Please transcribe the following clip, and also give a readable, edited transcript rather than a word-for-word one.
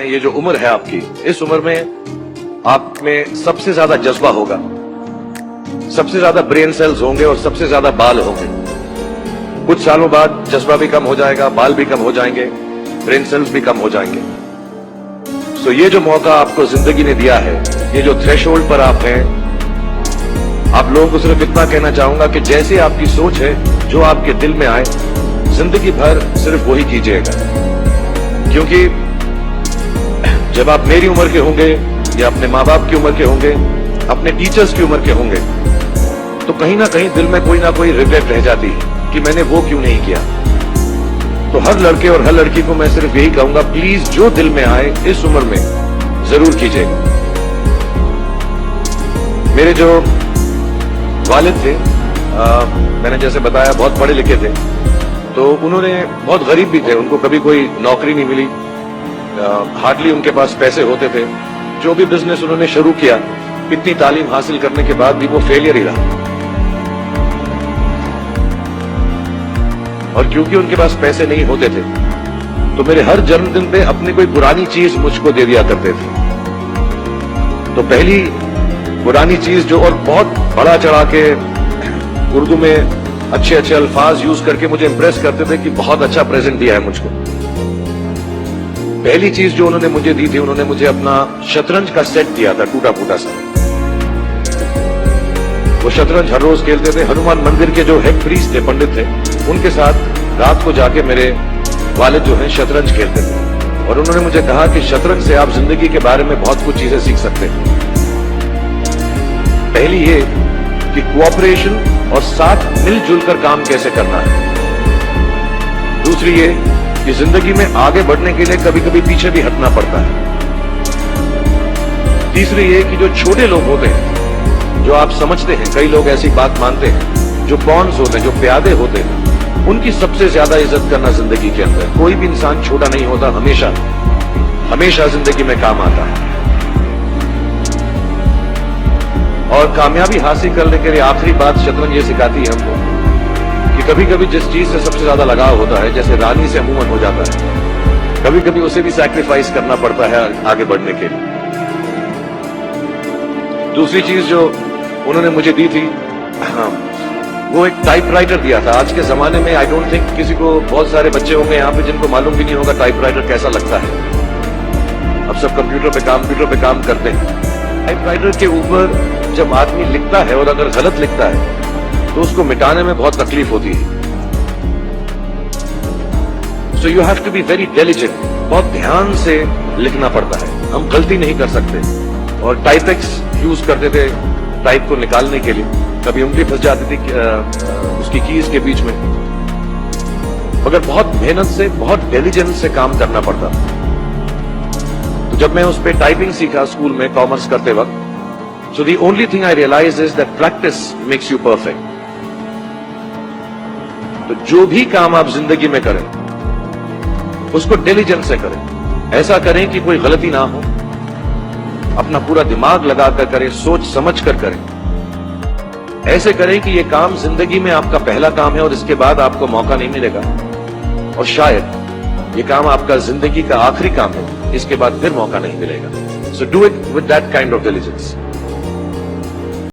में, ये जो उम्र है आपकी, इस उम्र में आप में सबसे ज्यादा जज्बा होगा, सबसे ज्यादा ब्रेन सेल्स होंगे और सबसे ज्यादा बाल होंगे। कुछ सालों बाद जज्बा भी कम हो जाएगा, बाल भी कम हो जाएंगे, ब्रेन सेल्स भी कम हो जाएंगे। सो ये जो मौका आपको जिंदगी ने दिया है, ये जो थ्रेशोल्ड पर आप हैं, आप लोगों को सिर्फ इतना कहना चाहूंगा कि जैसे आपकी सोच है, जो आपके दिल में आए, जिंदगी भर सिर्फ वही कीजिएगा। क्योंकि जब आप मेरी उम्र के होंगे या अपने माँ बाप की उम्र के होंगे, अपने टीचर्स की उम्र के होंगे, तो कहीं ना कहीं दिल में कोई ना कोई रिग्रेट रह जाती है कि मैंने वो क्यों नहीं किया। तो हर लड़के और हर लड़की को मैं सिर्फ यही कहूंगा, प्लीज जो दिल में आए इस उम्र में जरूर कीजिएगा। मेरे जो वालिद थे, मैंने जैसे बताया बहुत पढ़े लिखे थे, तो उन्होंने बहुत गरीब भी थे, उनको कभी कोई नौकरी नहीं मिली, हार्डली उनके पास पैसे होते थे। जो भी बिजनेस उन्होंने शुरू किया, इतनी तालीम हासिल करने के बाद भी वो फेलियर ही रहा। और क्योंकि उनके पास पैसे नहीं होते थे, तो मेरे हर जन्मदिन पे अपनी कोई पुरानी चीज मुझको दे दिया करते थे। तो पहली पुरानी चीज जो, और बहुत बड़ा चढ़ा के उर्दू में अच्छे अच्छे अल्फाज यूज करके मुझे इंप्रेस करते थे कि बहुत अच्छा प्रेजेंट दिया है मुझको। पहली चीज जो उन्होंने मुझे दी थी, उन्होंने मुझे अपना शतरंज का सेट दिया था, टूटा फूटा सा। वो शतरंज हर रोज खेलते थे। हनुमान मंदिर के जो हेड प्रीस्ट थे, पंडित थे, उनके साथ रात को जाके मेरे वालिद जो हैं शतरंज खेलते थे। और उन्होंने मुझे कहा कि शतरंज से आप जिंदगी के बारे में बहुत कुछ चीजें सीख सकते हैं। पहली ये कि कोऑपरेशन और साथ मिलजुल कर काम कैसे करना है। दूसरी ये कि जिंदगी में आगे बढ़ने के लिए कभी कभी पीछे भी हटना पड़ता है। तीसरी ये कि जो छोटे लोग होते हैं, जो आप समझते हैं, कई लोग ऐसी बात मानते हैं, जो पॉन्स होते हैं, जो प्यादे होते हैं, उनकी सबसे ज्यादा इज्जत करना जिंदगी के अंदर। कोई भी इंसान छोटा नहीं होता, हमेशा हमेशा जिंदगी में काम आता है। और कामयाबी हासिल करने के लिए आखिरी बात शतरंज ये सिखाती है हमको कि कभी कभी जिस चीज से सबसे ज्यादा लगाव होता है, जैसे रानी से अमूमन हो जाता है, कभी कभी उसे भी सैक्रिफाइस करना पड़ता है आगे बढ़ने के लिए। दूसरी चीज जो उन्होंने मुझे दी थी, वो एक टाइपराइटर दिया था। आज के जमाने में आई डोंट थिंक किसी को, बहुत सारे बच्चे होंगे यहाँ पे जिनको मालूम भी नहीं होगा टाइपराइटर कैसा लगता है। अब सब कंप्यूटर पे काम करते हैं। टाइपराइटर के ऊपर जब आदमी लिखता है और अगर गलत लिखता है तो उसको मिटाने में बहुत तकलीफ होती है। So you have to be very diligent, बहुत ध्यान से लिखना पड़ता है। हम गलती नहीं कर सकते। और टाइपेक्स यूज करते थे टाइप को निकालने के लिए, कभी उंगली फंस जाती थी उसकी कीज के बीच में, मगर बहुत मेहनत से, बहुत डिलिजेंस से काम करना पड़ता। तो जब मैं उस पर टाइपिंग सीखा स्कूल में कॉमर्स करते वक्त, so the only thing I realized is that practice makes you perfect. तो जो भी काम आप जिंदगी में करें, उसको डिलिजेंस से करें। ऐसा करें कि कोई गलती ना हो, अपना पूरा दिमाग लगाकर करें, सोच समझ कर करें। ऐसे करें कि ये काम जिंदगी में आपका पहला काम है और इसके बाद आपको मौका नहीं मिलेगा, और शायद ये काम आपका जिंदगी का आखिरी काम है, इसके बाद फिर मौका नहीं मिलेगा। So do it with that kind of diligence.